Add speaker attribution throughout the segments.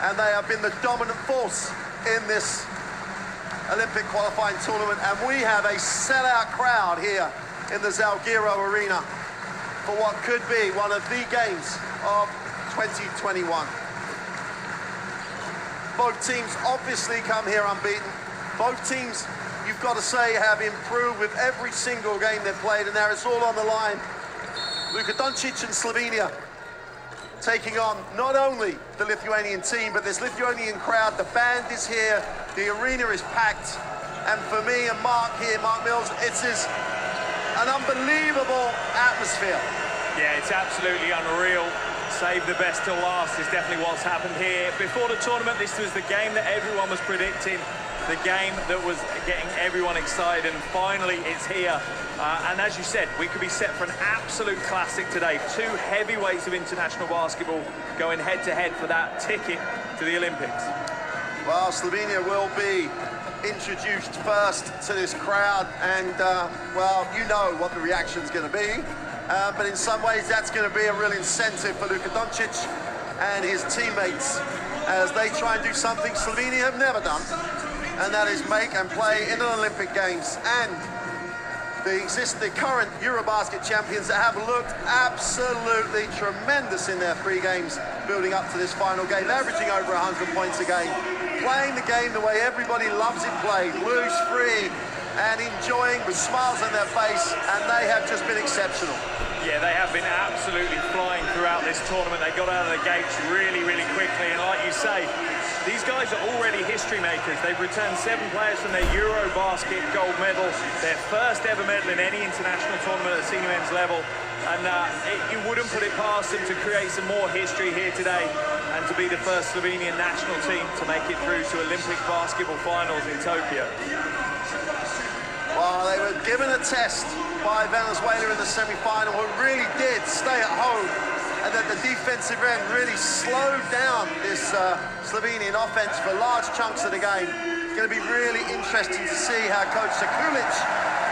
Speaker 1: and they have been the dominant force in this Olympic qualifying tournament, and we have a sellout crowd here in the Zalgiris Arena for what could be one of the games of 2021. Both teams obviously come here unbeaten. Both teams, you've got to say, have improved with every single game they've played, and now it's all on the line. Luka Doncic and Slovenia taking on not only the Lithuanian team, but this Lithuanian crowd. The band is here, the arena is packed, and for me and Mark here, Mark Mills, it is an unbelievable atmosphere.
Speaker 2: Yeah, it's absolutely unreal. Save the best till last is definitely what's happened here. Before the tournament, this was the game that everyone was predicting, the game that was getting everyone excited, and finally it's here. And as you said, we could be set for an absolute classic today. Two heavyweights of international basketball going head-to-head for that ticket to the Olympics.
Speaker 1: Well, Slovenia will be introduced first to this crowd, and well, you know what the reaction's going to be. But in some ways, that's going to be a real incentive for Luka Doncic and his teammates as they try and do something Slovenia have never done, and that is make and play in an Olympic Games. And the current Eurobasket champions that have looked absolutely tremendous in their three games building up to this final game, averaging over 100 points a game, playing the game the way everybody loves it played, loose, free, and enjoying with smiles on their face, and they have just been exceptional.
Speaker 2: Yeah, they have been absolutely flying throughout this tournament. They got out of the gates really, really quickly, and like you say, these guys are already history makers. They've returned 7 players from their Eurobasket gold medal, their first ever medal in any international tournament at the senior men's level, and you wouldn't put it past them to create some more history here today and to be the first Slovenian national team to make it through to Olympic basketball finals in Tokyo.
Speaker 1: Well, they were given a test by Venezuela in the semi-final, who really did stay at home, and that the defensive end really slowed down this Slovenian offense for large chunks of the game. It's going to be really interesting to see how Coach Sekulic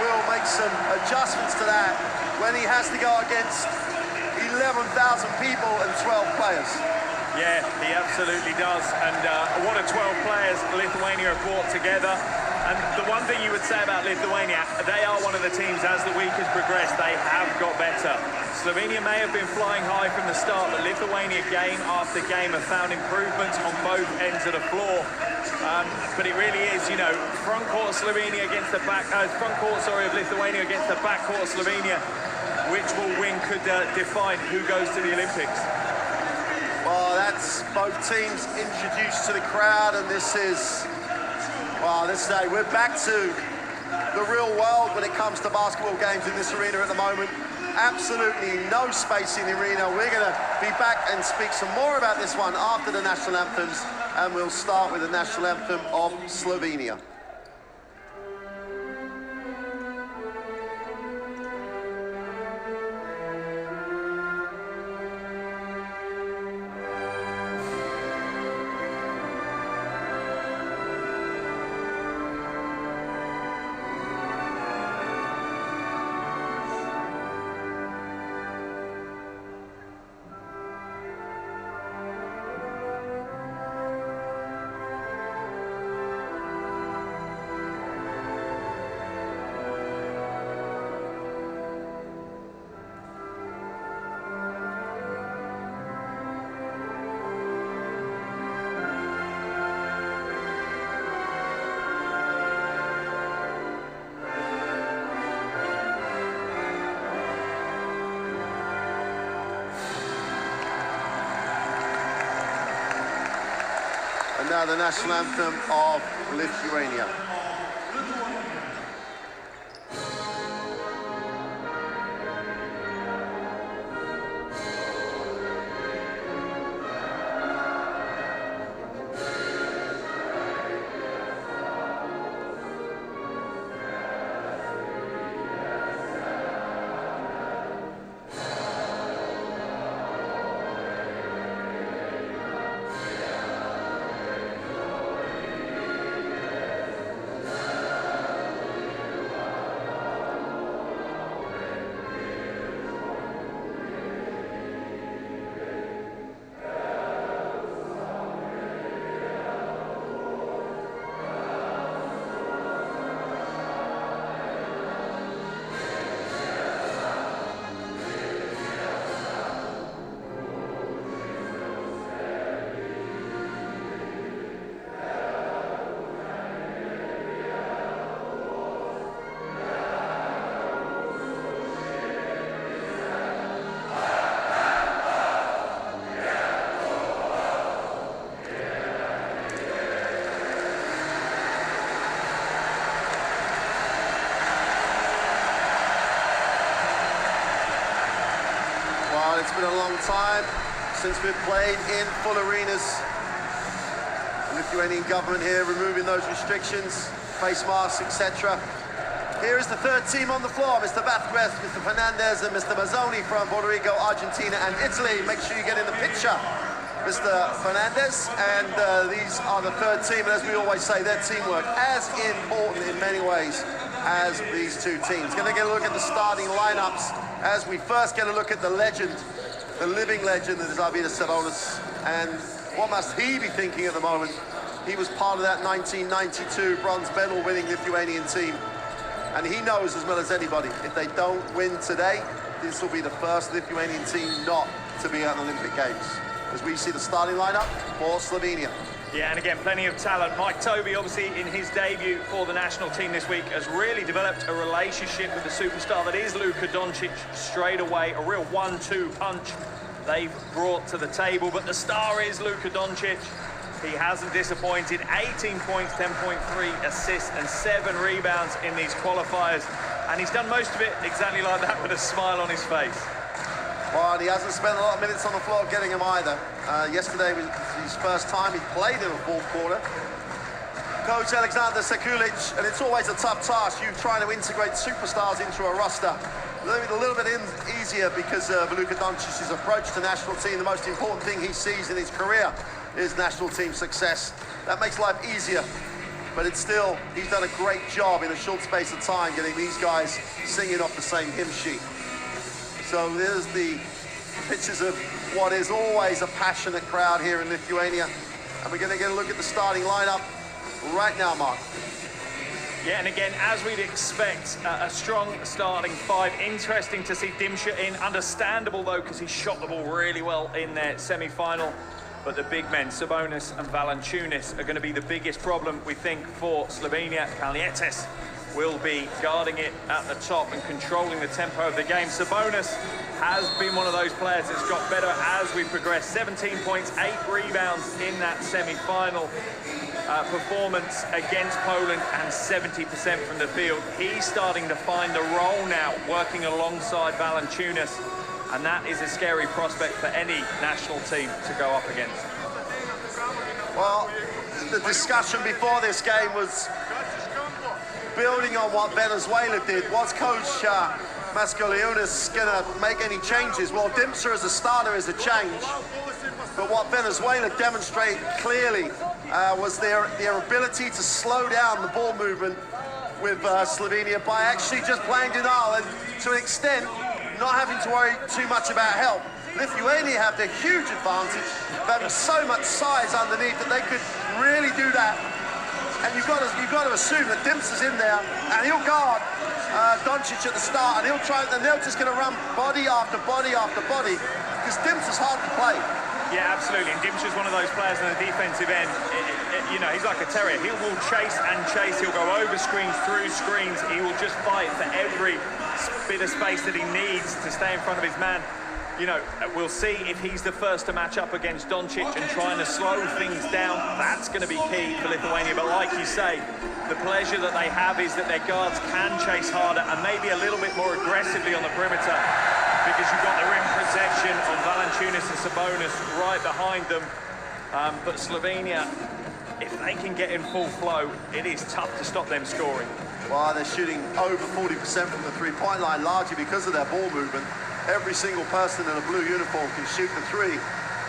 Speaker 1: will make some adjustments to that when he has to go against 11,000 people and 12 players.
Speaker 2: Yeah, he absolutely does, and what a 12 players Lithuania have brought together. And the one thing you would say about Lithuania, they are one of the teams, as the week has progressed, they have got better. Slovenia may have been flying high from the start, but Lithuania game after game have found improvements on both ends of the floor. But it really is, you know, front court Slovenia against the front court of Lithuania against the back court of Slovenia. Which will win could define who goes to the Olympics.
Speaker 1: Well, that's both teams introduced to the crowd, and this is, well, we're back to the real world when it comes to basketball games in this arena at the moment. Absolutely no space in the arena. We're going to be back and speak some more about this one after the national anthems, and we'll start with the national anthem of Slovenia. And now the national anthem of Lithuania. since we've played in full arenas. The Lithuanian government here removing those restrictions, face masks, etc. Here is the third team on the floor, Mr. Vasquez, Mr. Fernandez, and Mr. Mazzoni from Puerto Rico, Argentina, and Italy. Make sure you get in the picture, Mr. Fernandez. And these are the third team, and as we always say, their teamwork as important in many ways as these two teams. Going to get a look at the starting lineups as we first get a look at the legend, the living legend that is Arvydas Sabonis. And what must he be thinking at the moment? He was part of that 1992 bronze medal winning Lithuanian team. And he knows as well as anybody, if they don't win today, this will be the first Lithuanian team not to be at the Olympic Games. As we see the starting lineup for Slovenia.
Speaker 2: Yeah, and again, plenty of talent. Mike Toby, obviously, in his debut for the national team this week, has really developed a relationship with the superstar that is Luka Doncic straight away. A real 1-2 punch they've brought to the table. But the star is Luka Doncic. He hasn't disappointed. 18 points, 10.3 assists, and 7 rebounds in these qualifiers. And he's done most of it exactly like that with a smile on his face.
Speaker 1: Well, he hasn't spent a lot of minutes on the floor getting him either. Yesterday was his first time he played in the fourth quarter. Coach Alexander Sekulic, and it's always a tough task, you trying to integrate superstars into a roster. A little bit easier because of Luka Doncic's approach to national team. The most important thing he sees in his career is national team success. That makes life easier, but it's still, he's done a great job in a short space of time getting these guys singing off the same hymn sheet. So there's the pictures of what is always a passionate crowd here in Lithuania. And we're going to get a look at the starting lineup right now, Mark.
Speaker 2: Yeah, and again, as we'd expect, a strong starting five. Interesting to see Dimsha in. Understandable, though, because he shot the ball really well in their semi-final. But the big men, Sabonis and Valanciunas, are going to be the biggest problem, we think, for Slovenia. Kalnietis will be guarding it at the top and controlling the tempo of the game. Sabonis has been one of those players that's got better as we progress. 17 points, 8 rebounds in that semi-final performance against Poland, and 70% from the field. He's starting to find a role now, working alongside Valanciunas, and that is a scary prospect for any national team to go up against.
Speaker 1: Well, the discussion before this game was building on what Venezuela did. Was Coach Mascalunas going to make any changes? Well, Dimsha as a starter is a change, but what Venezuela demonstrated clearly was their ability to slow down the ball movement with Slovenia by actually just playing denial and, to an extent, not having to worry too much about help. Lithuania have the huge advantage of having so much size underneath that they could really do that. And you've got to assume that Dimsa's in there, and he'll guard Doncic at the start, and they're just going to run body after body after body, because Dimsa's hard to play.
Speaker 2: Yeah, absolutely. And Dimsha's one of those players on the defensive end. You know, he's like a terrier. He will chase and chase. He'll go over screens, through screens. He will just fight for every bit of space that he needs to stay in front of his man. You know, we'll see if he's the first to match up against Doncic and trying to slow things down. That's going to be key for Lithuania. But like you say, the pleasure that they have is that their guards can chase harder and maybe a little bit more aggressively on the perimeter, because you've got the rim protection of Valanciunas and Sabonis right behind them. But Slovenia, if they can get in full flow, it is tough to stop them scoring.
Speaker 1: Well, they're shooting over 40% from the three-point line, largely because of their ball movement. Every single person in a blue uniform can shoot the three.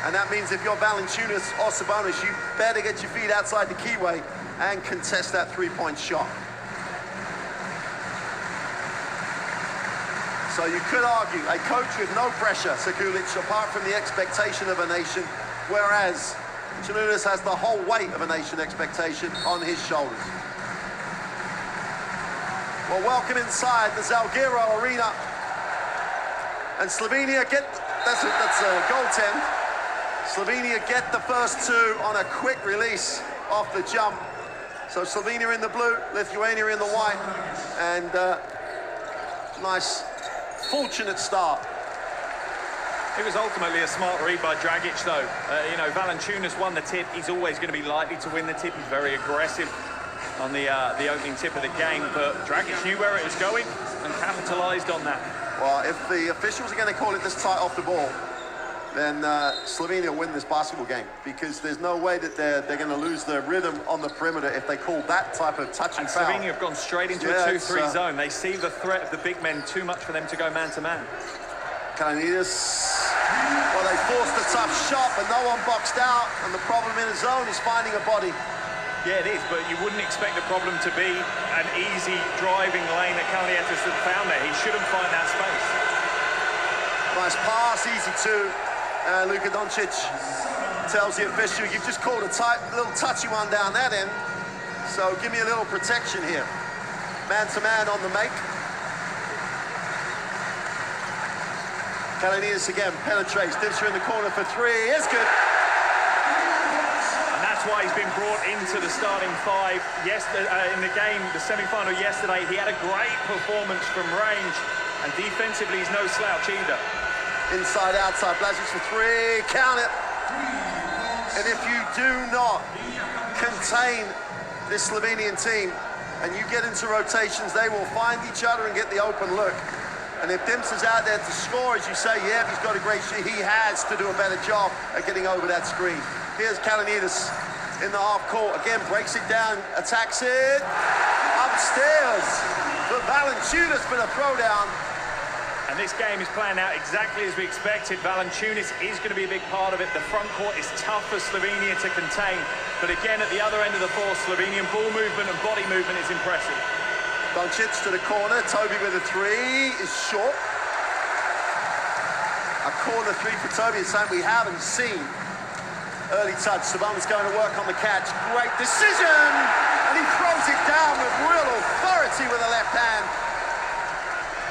Speaker 1: And that means if you're Valanciunas or Sabonis, you better get your feet outside the keyway and contest that three-point shot. So you could argue a coach with no pressure, Sekulic, apart from the expectation of a nation, whereas Jonas has the whole weight of a nation expectation on his shoulders. Well, welcome inside the Zalgiris Arena. And Slovenia that's a goaltend. Slovenia get the first two on a quick release off the jump. So Slovenia in the blue, Lithuania in the white, and nice, fortunate start.
Speaker 2: It was ultimately a smart read by Dragic, though. You know, Valanciunas won the tip. He's always going to be likely to win the tip. He's very aggressive on the opening tip of the game, but Dragic knew where it was going and capitalised on that.
Speaker 1: Well, if the officials are going to call it this tight off the ball, then Slovenia will win this basketball game, because there's no way that they're going to lose their rhythm on the perimeter if they call that type of touching foul.
Speaker 2: Slovenia have gone straight into a 2-3 zone. They see the threat of the big men too much for them to go man-to-man.
Speaker 1: Kalanitis, well, they forced a tough shot, but no one boxed out, and the problem in the zone is finding a body.
Speaker 2: Yeah, it is, but you wouldn't expect the problem to be an easy driving lane that Kalanitis had found there. He shouldn't find that space.
Speaker 1: Nice pass, easy two. Luka Doncic tells the official, you've just called a little touchy one down that end, so give me a little protection here. Man-to-man on the make. Kalanitis again penetrates, dips her in the corner for three. It's good.
Speaker 2: And that's why he's been brought into the starting five. Yesterday, in the game, the semi-final yesterday, he had a great performance from range, and defensively he's no slouch either.
Speaker 1: Inside, outside, Valanciunas for three, count it. And if you do not contain this Slovenian team and you get into rotations, they will find each other and get the open look. And if Dimps is out there to score, as you say, yeah, he's got a great shot. He has to do a better job at getting over that screen. Here's Kalanitis in the half court. Again, breaks it down, attacks it. Upstairs for Valanciunas for the throwdown.
Speaker 2: And this game is playing out exactly as we expected. Valanciunas is going to be a big part of it. The front court is tough for Slovenia to contain. But again, at the other end of the floor, Slovenian ball movement and body movement is impressive.
Speaker 1: Doncic to the corner. Toby with a three is short. A corner three for Toby is something we haven't seen. Early touch. Sabonis going to work on the catch. Great decision! And he throws it down with real authority with the left hand.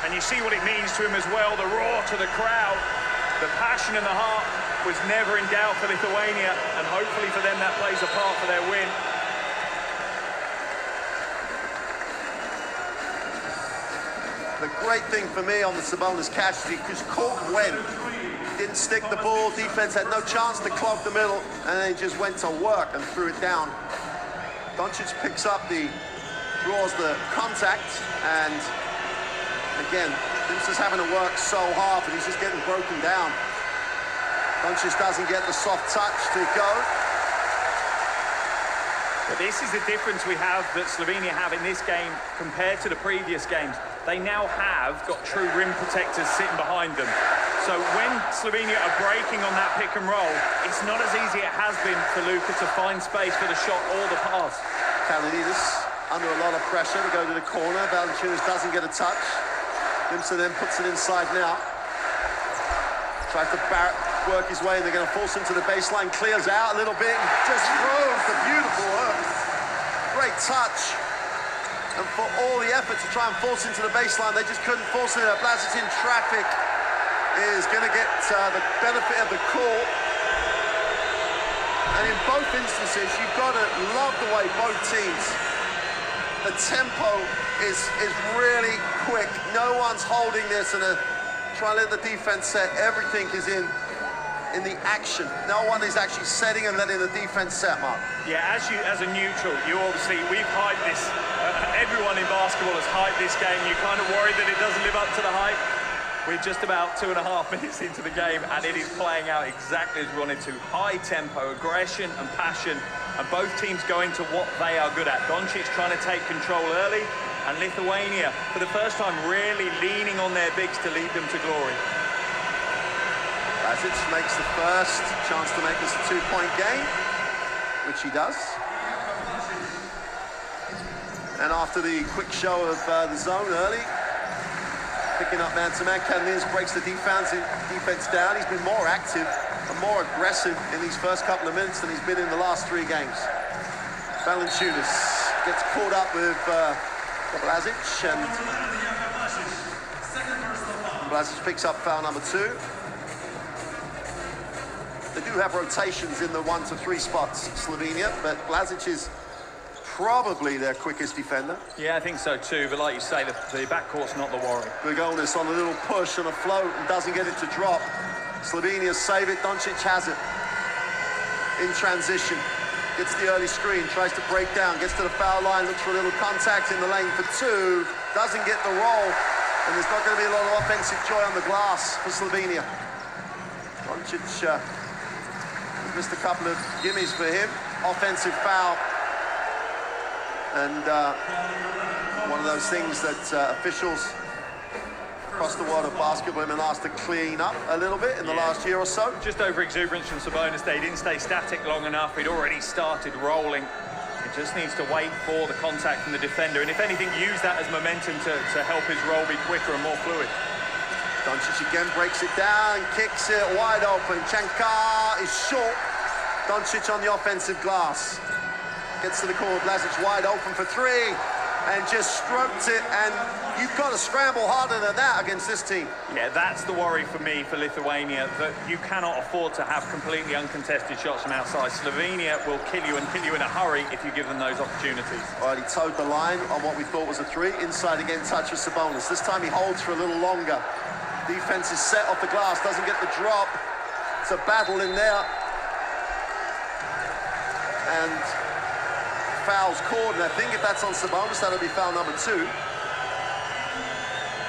Speaker 2: And you see what it means to him as well, the roar to the crowd. The passion in the heart was never in doubt for Lithuania, and hopefully for them that plays a part for their win.
Speaker 1: The great thing for me on the Sabonis catch is because caught when didn't stick the ball, defense had no chance to clog the middle, and then he just went to work and threw it down. Doncic picks up draws the contact, and again, Dimps is having to work so hard, but he's just getting broken down. Doncic doesn't get the soft touch to go.
Speaker 2: But this is the difference we have that Slovenia have in this game compared to the previous games. They now have got true rim protectors sitting behind them. So when Slovenia are breaking on that pick and roll, it's not as easy as it has been for Luka to find space for the shot or the pass.
Speaker 1: Kalanitis under a lot of pressure to go to the corner. Valanciunas doesn't get a touch. Dimsa then puts it inside now. Tries to work his way, and they're going to force him to the baseline. Clears out a little bit and just throws the beautiful hook. Great touch. And for all the effort to try and force into the baseline, they just couldn't force it. Vlasic in traffic is going to get the benefit of the call. And in both instances, you've got to love the way both teams, the tempo is really quick. No one's holding this and trying to let the defense set. Everything is in the action. No one is actually setting and letting the defense set, Mark.
Speaker 2: Yeah, as a neutral, we've hyped this. Everyone in basketball has hyped this game. You're kind of worried that it doesn't live up to the hype. We're just about 2.5 minutes into the game, and it is playing out exactly as we wanted to. High tempo, aggression and passion, and both teams going to what they are good at. Doncic trying to take control early, and Lithuania, for the first time, really leaning on their bigs to lead them to glory.
Speaker 1: Doncic makes the first chance to make this a 2-point game, which he does. And after the quick show of the zone early, picking up man-to-man, Kalanitis breaks the defense down. He's been more active and more aggressive in these first couple of minutes than he's been in the last 3 games. Valanciunas gets caught up with Vlasic, and Vlasic picks up foul number 2. They do have rotations in the 1 to 3 spots, Slovenia, but Vlasic is probably their quickest defender.
Speaker 2: Yeah, I think so too, but like you say, the backcourt's not the worry.
Speaker 1: Jonas on a little push and a float and doesn't get it to drop. Slovenia save it, Doncic has it. In transition, gets the early screen, tries to break down, gets to the foul line, looks for a little contact in the lane for 2, doesn't get the roll, and there's not going to be a lot of offensive joy on the glass for Slovenia. Doncic Doncic missed a couple of gimmies for him. Offensive foul. And one of those things that officials across the world of basketball have been asked to clean up a little bit in the last year or so.
Speaker 2: Just over exuberance from Sabonis. They didn't stay static long enough. He'd already started rolling. It just needs to wait for the contact from the defender. And if anything, use that as momentum to help his roll be quicker and more fluid.
Speaker 1: Doncic again breaks it down, kicks it wide open. Shankar is short. Doncic on the offensive glass. Gets to the corner, Vlasic wide open for three, and just strokes it, and you've got to scramble harder than that against this team.
Speaker 2: Yeah, that's the worry for me for Lithuania, that you cannot afford to have completely uncontested shots from outside. Slovenia will kill you and kill you in a hurry if you give them those opportunities.
Speaker 1: Well, he towed the line on what we thought was a three. Inside again, touch with Sabonis. This time he holds for a little longer. Defense is set off the glass, doesn't get the drop. It's a battle in there. And foul's called, and I think if that's on Sabonis, that'll be foul number 2.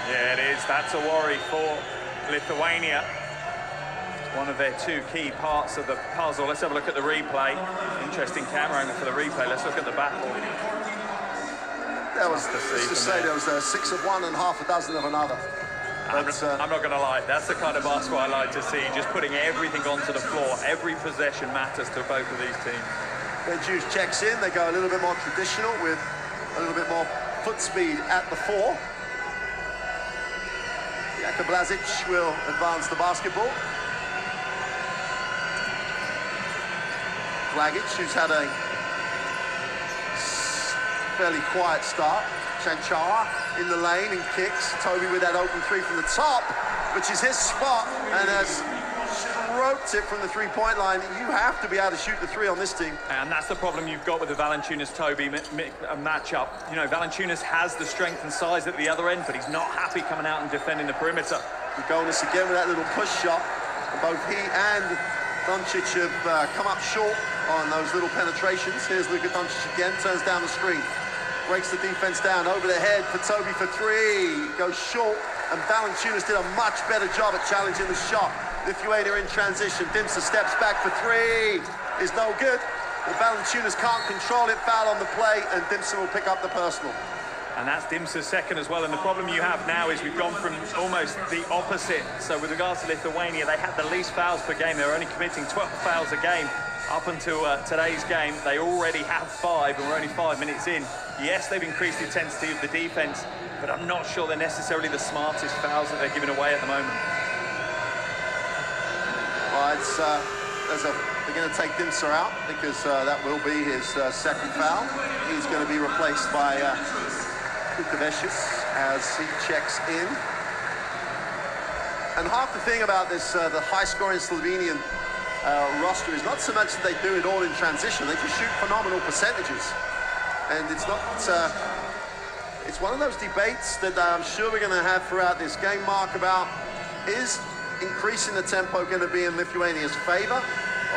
Speaker 2: Yeah, it is. That's a worry for Lithuania. It's one of their 2 key parts of the puzzle. Let's have a look at the replay. Interesting camera angle for the replay. Let's look at the battle.
Speaker 1: There was, let's just say there was 6 of one and half a dozen of another.
Speaker 2: I'm not going to lie, that's the kind of basketball I like to see, just putting everything onto the floor. Every possession matters to both of these teams.
Speaker 1: Juice checks in, they go a little bit more traditional with a little bit more foot speed at the 4. Vlasic will advance the basketball. Vlasic, who's had a fairly quiet start. Shankar in the lane and kicks. Toby with that open 3 from the top, which is his spot, and has stroked it from the 3-point line. You have to be able to shoot the 3 on this team. And
Speaker 2: that's the problem you've got with the Valanciunas-Toby matchup. You know, Valanciunas has the strength and size at the other end, but he's not happy coming out and defending the perimeter.
Speaker 1: Jonas again with that little push shot. And both he and Doncic have come up short on those little penetrations. Here's Luka Doncic again, turns down the screen. Breaks the defense down, over the head for Toby for 3. Goes short, and Valanciunas did a much better job at challenging the shot. Lithuania in transition. Dimsa steps back for 3. Is no good. But Valanciunas can't control it. Foul on the play, and Dimsa will pick up the personal.
Speaker 2: And that's Dimsa's second as well. And the problem you have now is we've gone from almost the opposite. So with regards to Lithuania, they had the least fouls per game. They're only committing 12 fouls a game. Up until today's game, they already have 5, and we're only 5 minutes in. Yes, they've increased the intensity of the defense, but I'm not sure they're necessarily the smartest fouls that they're giving away at the moment.
Speaker 1: Well, they're going to take Dimsa out, because that will be his second foul. He's going to be replaced by Luka as he checks in. And half the thing about this, the high-scoring Slovenian roster is not so much that they do it all in transition. They just shoot phenomenal percentages. And it's not, it's one of those debates that I'm sure we're going to have throughout this game, Mark, about is increasing the tempo going to be in Lithuania's favor,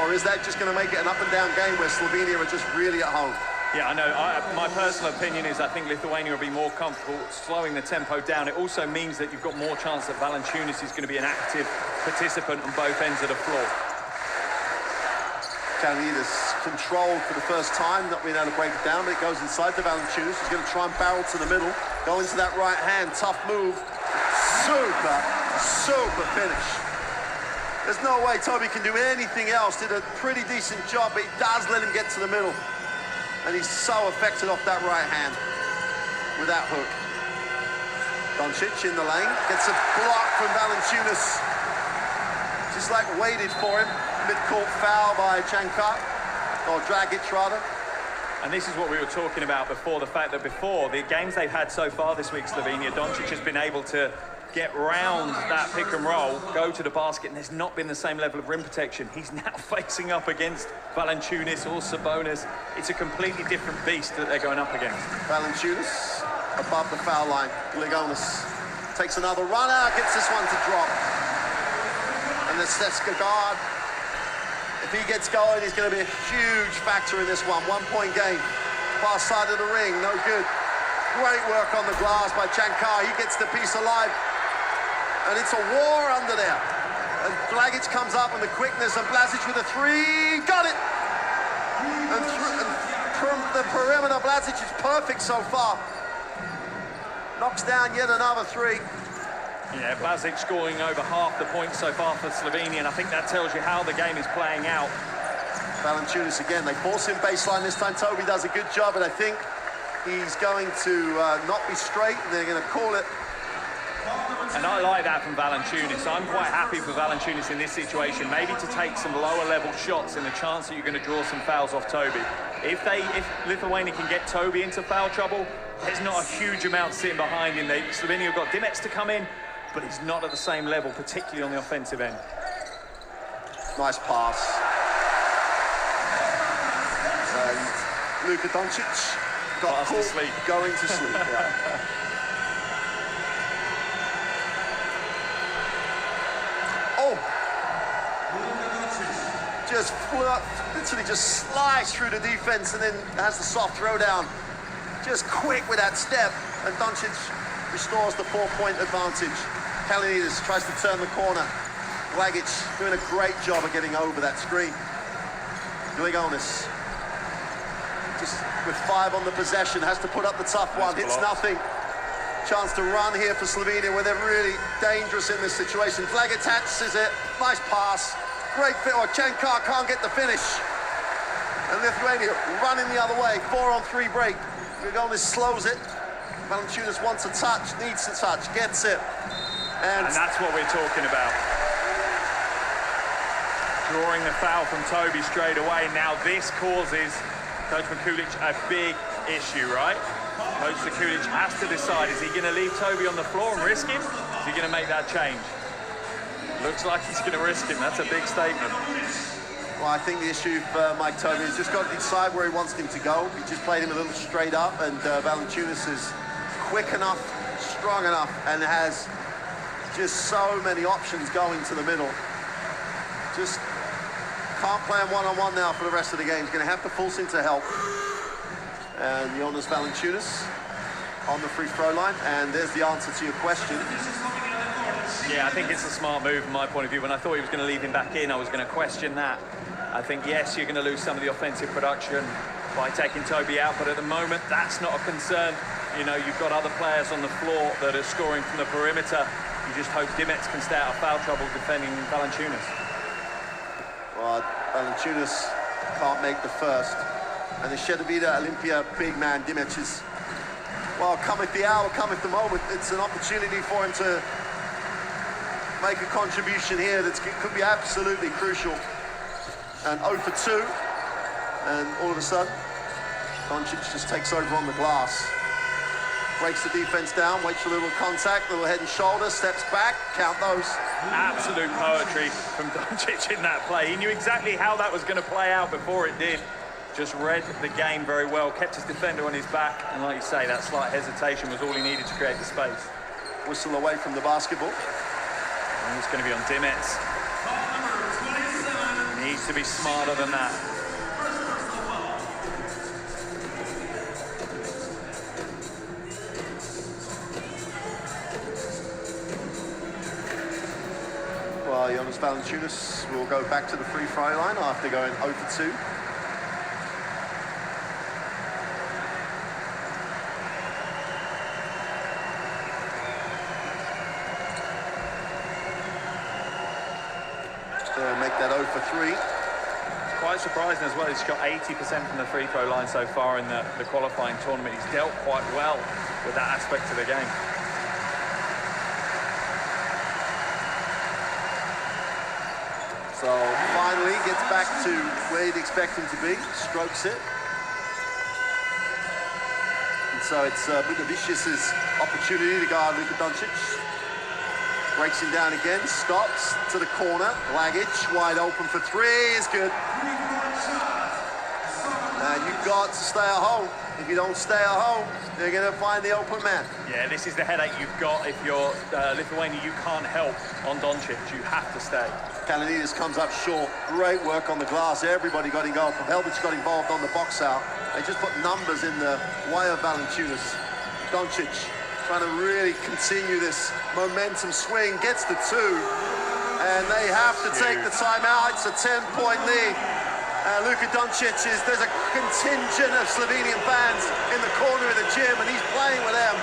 Speaker 1: or is that just going to make it an up and down game where Slovenia are just really at home?
Speaker 2: Yeah, I know. My personal opinion is I think Lithuania will be more comfortable slowing the tempo down. It also means that you've got more chance that Valanciunas is going to be an active participant on both ends of the floor.
Speaker 1: Kalinides controlled for the first time, not being able to break it down, but it goes inside to Valanciunas. He's going to try and barrel to the middle, go into that right hand, tough move. Super finish. There's no way Toby can do anything else. Did a pretty decent job, but he does let him get to the middle. And he's so affected off that right hand with that hook. Doncic in the lane, gets a block from Valanciunas. Just like waited for him. Mid-court foul by Shankar, or Dragic rather.
Speaker 2: And this is what we were talking about before, the fact that before the games they've had so far this week, Slovenia, Doncic has been able to get round that pick and roll, go to the basket, and there's not been the same level of rim protection. He's now facing up against Valanciunas or Sabonis. It's a completely different beast that they're going up against.
Speaker 1: Valanciunas above the foul line. Jonas takes another runner, gets this one to drop. And the Seska guard, if he gets going, he's going to be a huge factor in this one. 1-point game. Far side of the ring, no good. Great work on the glass by Shankar. He gets the piece alive. And it's a war under there. And Blagic comes up with the quickness, and Blažič with a three, got it! And from the perimeter, Blažič is perfect so far. Knocks down yet another three.
Speaker 2: Yeah, Blažič scoring over half the points so far for Slovenia, and I think that tells you how the game is playing out.
Speaker 1: Valanciunas again, they force him baseline this time. Toby does a good job, and I think he's going to not be straight, and they're going to call it.
Speaker 2: And I like that from Valanciunas. I'm quite happy for Valanciunas in this situation, maybe to take some lower level shots in the chance that you're going to draw some fouls off Toby. If Lithuania can get Toby into foul trouble, there's not a huge amount sitting behind him. Slovenia have got Doncic to come in, but he's not at the same level, particularly on the offensive end.
Speaker 1: Nice pass. And Luka Doncic got caught
Speaker 2: sleep.
Speaker 1: Going to sleep, yeah. Oh! Just literally just slides through the defense and then has the soft throwdown. Just quick with that step, and Doncic restores the 4-point advantage. Kalinides tries to turn the corner. Blagic doing a great job of getting over that screen. Jonas, just with 5 on the possession, has to put up the tough one. Hits nothing. Chance to run here for Slovenia, where they're really dangerous in this situation. Blagic attaches it. Nice pass. Great fit. Oh, Chenkar can't get the finish. And Lithuania running the other way. 4-on-3 break. Jonas slows it. Valanciunas wants a touch, needs a touch, gets it. And
Speaker 2: that's what we're talking about. Drawing the foul from Toby straight away. Now this causes Coach Mikulic a big issue, right? Coach Mikulic has to decide, is he going to leave Toby on the floor and risk him? Is he going to make that change? Looks like he's going to risk him. That's a big statement.
Speaker 1: Well, I think the issue for Mike Toby has just got to decide where he wants him to go. He just played him a little straight up, and Valanciunas is quick enough, strong enough, and has just so many options going to the middle. Just can't play him one-on-one now for the rest of the game. He's going to have to force him to help. And Jonas Valanciunas on the free throw line, and there's the answer to your question.
Speaker 2: Yeah, I think it's a smart move from my point of view. When I thought he was going to leave him back in, I was going to question that. I think, yes, you're going to lose some of the offensive production by taking Toby out, but at the moment, that's not a concern. You know, you've got other players on the floor that are scoring from the perimeter. You just hope Domantis can stay out of foul trouble defending Valanciunas.
Speaker 1: Well, Valanciunas can't make the first. And the Shedovita Olympia big man, Domantis, is, well, cometh the hour, cometh the moment. It's an opportunity for him to make a contribution here that could be absolutely crucial. And 0 for 2. And all of a sudden, Doncic just takes over on the glass. Breaks the defense down, waits for a little contact, little head and shoulder, steps back, count those.
Speaker 2: Absolute poetry from Doncic in that play. He knew exactly how that was going to play out before it did. Just read the game very well, kept his defender on his back, and like you say, that slight hesitation was all he needed to create the space.
Speaker 1: Whistle away from the basketball.
Speaker 2: And it's going to be on Domantis. Needs to be smarter than that.
Speaker 1: Well, Jonas Valanciunas will go back to the free throw line after going 0 for 2. Make that 0 for 3.
Speaker 2: It's quite surprising as well. He's got 80% from the free throw line so far in the qualifying tournament. He's dealt quite well with that aspect of the game.
Speaker 1: So finally gets back to where you'd expect him to be, strokes it. And so it's Bukovic's opportunity to guard Luka Doncic. Breaks him down again, stops to the corner. Blagic wide open for 3 is good. And you've got to stay at home. If you don't stay at home, they're going to find the open man.
Speaker 2: Yeah, this is the headache you've got if you're Lithuania. You can't help on Doncic. You have to stay.
Speaker 1: Kalinides comes up short. Great work on the glass. Everybody got involved. Helbich got involved on the box out. They just put numbers in the way of Valanciunas. Doncic trying to really continue this momentum swing, gets the 2, And they have to take the timeout. It's a 10-point lead. Luka Doncic there's a contingent of Slovenian fans in the corner of the gym, and he's playing with them.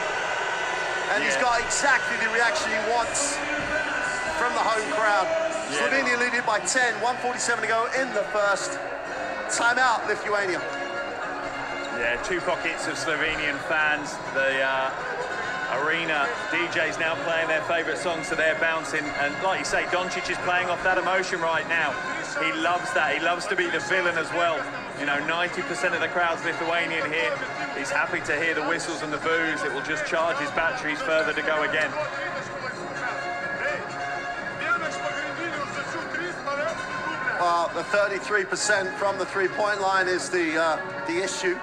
Speaker 1: And he's got exactly the reaction he wants from the home crowd. Slovenia leading by 10, 1:47 to go in the first. Timeout, Lithuania.
Speaker 2: Yeah, two pockets of Slovenian fans. The arena DJs now playing their favourite songs, so they're bouncing. And like you say, Doncic is playing off that emotion right now. He loves that. He loves to be the villain as well. You know, 90% of the crowd's Lithuanian here. He's happy to hear the whistles and the boos. It will just charge his batteries further to go again.
Speaker 1: Well, the 33% from the three-point line is the issue.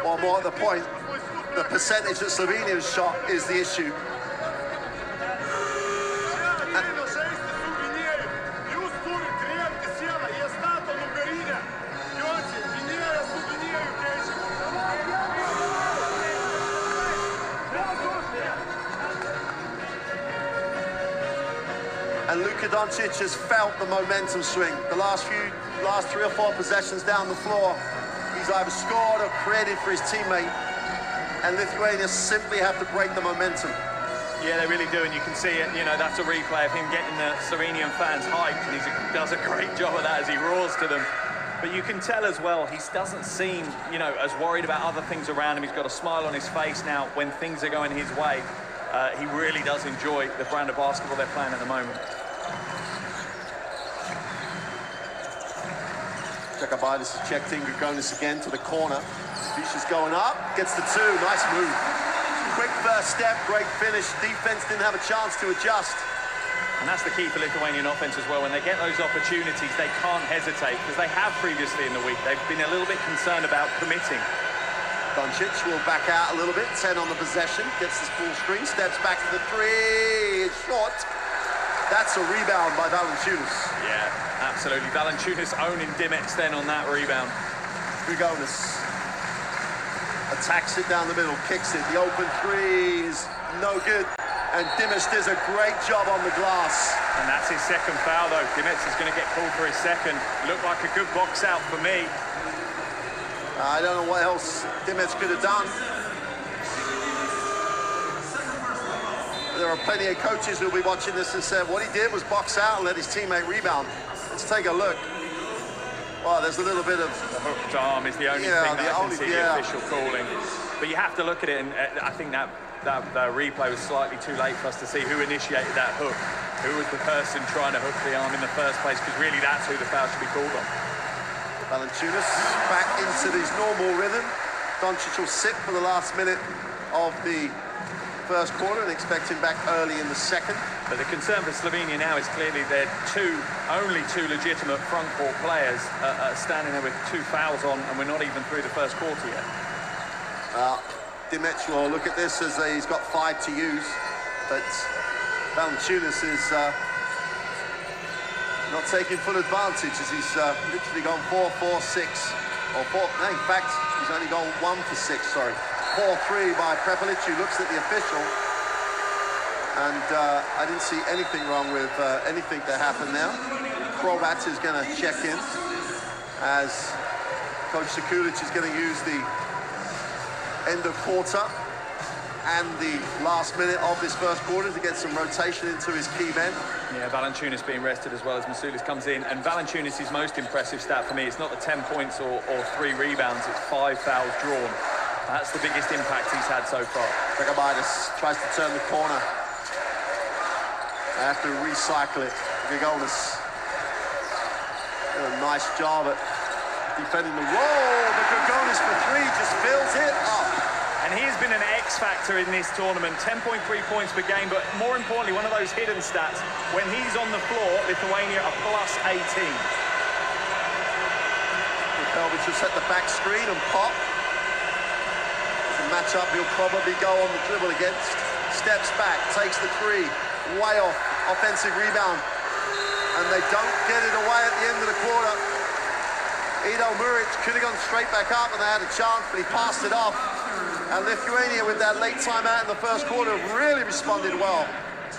Speaker 1: Or more at the point, the percentage that Slovenia's shot is the issue. And Luka Doncic has felt the momentum swing. The last 3 or 4 possessions down the floor, he's either scored or created for his teammate. And Lithuania simply have to break the momentum.
Speaker 2: Yeah, they really do, and you can see it. You know, that's a replay of him getting the Slovenian fans hyped, and he does a great job of that as he roars to them. But you can tell as well, he doesn't seem, you know, as worried about other things around him. He's got a smile on his face now when things are going his way. He really does enjoy the brand of basketball they're playing at the moment.
Speaker 1: Sabonis has checked in. Jonas again to the corner. Vicious going up, gets the 2. Nice move. Quick first step, great finish. Defense didn't have a chance to adjust.
Speaker 2: And that's the key for Lithuanian offense as well. When they get those opportunities, they can't hesitate, because they have previously in the week. They've been a little bit concerned about committing.
Speaker 1: Doncic will back out a little bit. 10 on the possession. Gets this full screen. Steps back to the 3. It's short. That's a rebound by Valanciunas.
Speaker 2: Yeah, absolutely. Valanciunas owning Domantis then on that rebound.
Speaker 1: Jonas attacks it down the middle, kicks it. The open 3 is no good. And Domantis does a great job on the glass.
Speaker 2: And that's his second foul, though. Domantis is going to get called for his second. Looked like a good box out for me.
Speaker 1: I don't know what else Domantis could have done. There are plenty of coaches who'll be watching this and said what he did was box out and let his teammate rebound. Let's take a look. Well, there's a little bit of...
Speaker 2: The hooked arm is the only thing that I can see the official calling. But you have to look at it, and I think that replay was slightly too late for us to see who initiated that hook. Who was the person trying to hook the arm in the first place, because really that's who the foul should be called on.
Speaker 1: Valanciunas back into his normal rhythm. Doncic will sit for the last minute of the first quarter and expect him back early in the second.
Speaker 2: But the concern for Slovenia now is clearly they're only two legitimate front court players standing there with 2 fouls on, and we're not even through the first quarter yet.
Speaker 1: Doncic will look at this as he's got 5 to use, but Valanciunas is not taking full advantage as he's literally gone 4, 4, 6, or 4. No, in fact, he's only gone 1 for 6. Sorry. 4-3 by Prepelic, who looks at the official, and I didn't see anything wrong with anything that happened now. Krobat is going to check in as Coach Sekulic is going to use the end of quarter and the last minute of this first quarter to get some rotation into his key men.
Speaker 2: Yeah, Valanciunas being rested as well as Masulis comes in, and Valanciunas' most impressive stat for me, it's not the 10 points or 3 rebounds, it's 5 fouls drawn. That's the biggest impact he's had so far.
Speaker 1: Sabonis tries to turn the corner. They have to recycle it. Jonas did a nice job at defending the roll, but Jonas for 3 just fills it up.
Speaker 2: And he has been an X factor in this tournament. 10.3 points per game, but more importantly, one of those hidden stats. When he's on the floor, Lithuania are plus 18.
Speaker 1: Prepelic will set the back screen and pop. Match up, he'll probably go on the dribble against. Steps back, takes the 3, way off, offensive rebound. And they don't get it away at the end of the quarter. Ido Muric could have gone straight back up and they had a chance, but he passed it off. And Lithuania, with that late timeout in the first quarter, really responded well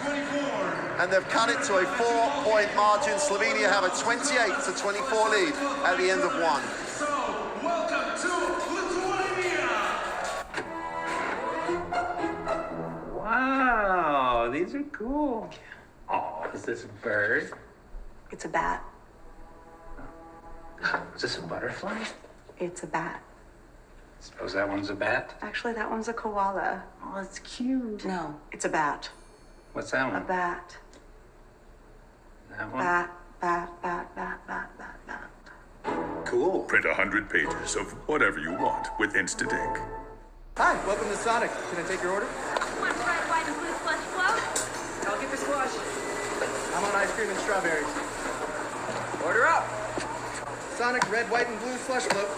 Speaker 1: And they've cut it to a 4-point margin. Slovenia have a 28-24 lead at the end of one.
Speaker 3: So, welcome to Lithuania!
Speaker 4: Wow, these are cool. Oh, is this a bird?
Speaker 5: It's a bat.
Speaker 4: Is this a butterfly?
Speaker 5: It's a bat.
Speaker 4: Suppose that one's a bat?
Speaker 5: Actually, that one's a koala.
Speaker 4: Oh, it's cute.
Speaker 5: No, it's a bat.
Speaker 4: What's that
Speaker 5: A
Speaker 4: one?
Speaker 5: bat.
Speaker 4: That one?
Speaker 5: Bat, bat, bat, bat, bat, bat, bat.
Speaker 4: Cool.
Speaker 6: Print 100 pages of whatever you want with Instant Ink.
Speaker 7: Hi, welcome to Sonic. Can I take your order?
Speaker 8: Want red, white, and blue slush float?
Speaker 7: I'll get the squash. I'm on ice cream and strawberries. Order up. Sonic red, white, and blue slush float.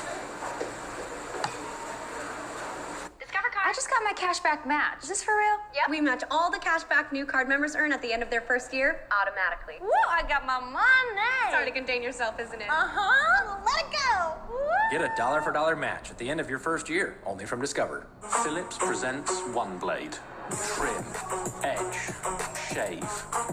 Speaker 8: Discover card.
Speaker 9: I just got my cashback match. Is this for real?
Speaker 8: Yep. We match all the cash back new card members earn at the end of their first year automatically.
Speaker 9: Woo, I got my money.
Speaker 8: It's hard to contain yourself, isn't it?
Speaker 9: Uh-huh. Let it go. Woo.
Speaker 10: Get a $1 for $1 match at the end of your first year, only from Discover. Philips presents One Blade. Trim, edge, shave.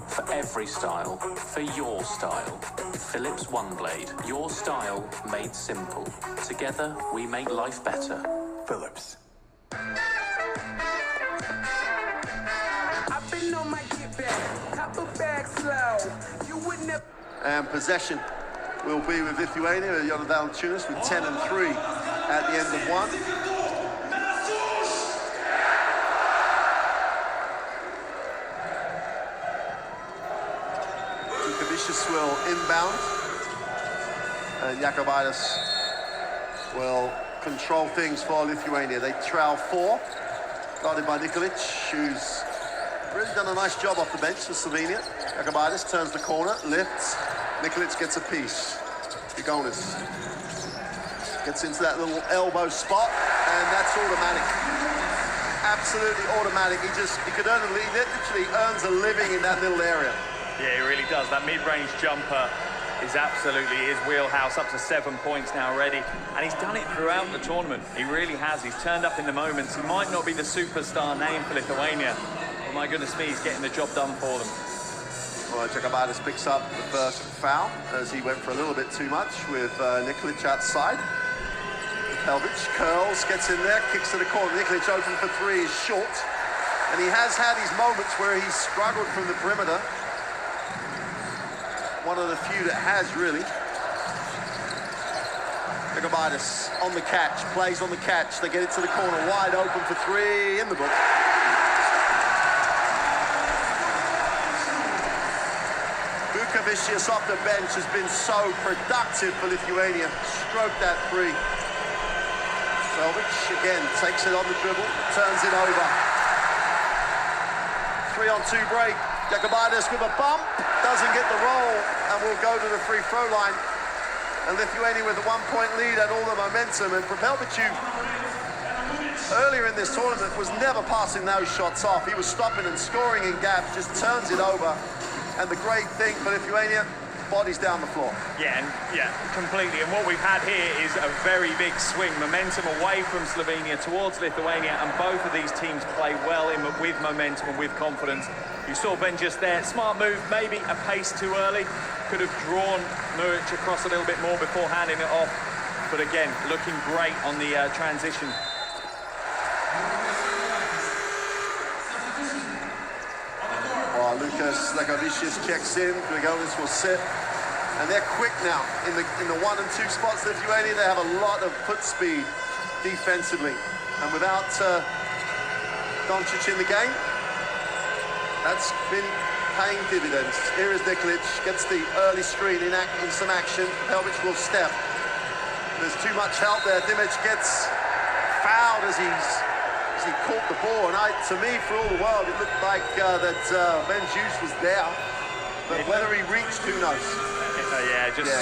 Speaker 10: For every style, for your style. Philips One Blade. Your style made simple. Together, we make life better.
Speaker 3: Phillips.
Speaker 7: I've been on my get back. Top of bag slow. You wouldn't have.
Speaker 1: And possession will be with Lithuania. Jonas Valanciunas with 10 and 3 at the end of one. Luka will inbound. And Sabonis will control things for Lithuania. They trail 4, guarded by Nikolic, who's really done a nice job off the bench for Slovenia. Sabonis turns the corner, lifts. Nikolic gets a piece. Jonas gets into that little elbow spot, and that's automatic. Absolutely automatic. He could earn a lead. He literally earns a living in that little area.
Speaker 2: Yeah, he really does. That mid-range jumper is absolutely his wheelhouse, up to 7 points now already. And he's done it throughout the tournament. He really has. He's turned up in the moments. He might not be the superstar name for Lithuania, but my goodness me, he's getting the job done for them.
Speaker 1: Well, Sabonis picks up the first foul as he went for a little bit too much with Nikolic outside. Pelvic curls, gets in there, kicks to the corner. Nikolic open for 3 is short. And he has had his moments where he's struggled from the perimeter. One of the few that has, really. Sabonis on the catch, plays on the catch. They get it to the corner, wide open for 3 in the book. Luka off the bench has been so productive for Lithuania. Stroked that 3. Pelvic again takes it on the dribble, turns it over. 3-on-2 break. Sabonis with a bump, doesn't get the roll, and will go to the free throw line. And Lithuania with a 1-point lead and all the momentum. And Pelvic, earlier in this tournament, was never passing those shots off. He was stopping and scoring in gaps, just turns it over. And the great thing for Lithuania, bodies down the floor.
Speaker 2: Yeah, completely. And what we've had here is a very big swing. Momentum away from Slovenia towards Lithuania, and both of these teams play well with momentum and with confidence. You saw Ben just there. Smart move, maybe a pace too early. Could have drawn Muric across a little bit more before handing it off. But again, looking great on the transition.
Speaker 1: Lucas Lekavicius checks in. Jonas will sit. And they're quick now in the 1 and 2 spots. Lithuania, they have a lot of foot speed defensively. And without Doncic in the game, that's been paying dividends. Here is Nikolic, gets the early screen in some action. Pelvic will step. There's too much help there. Doncic gets fouled as he caught the ball, and to me, for all the world, it looked like that Ben Juice was there, but whether he reached, who knows?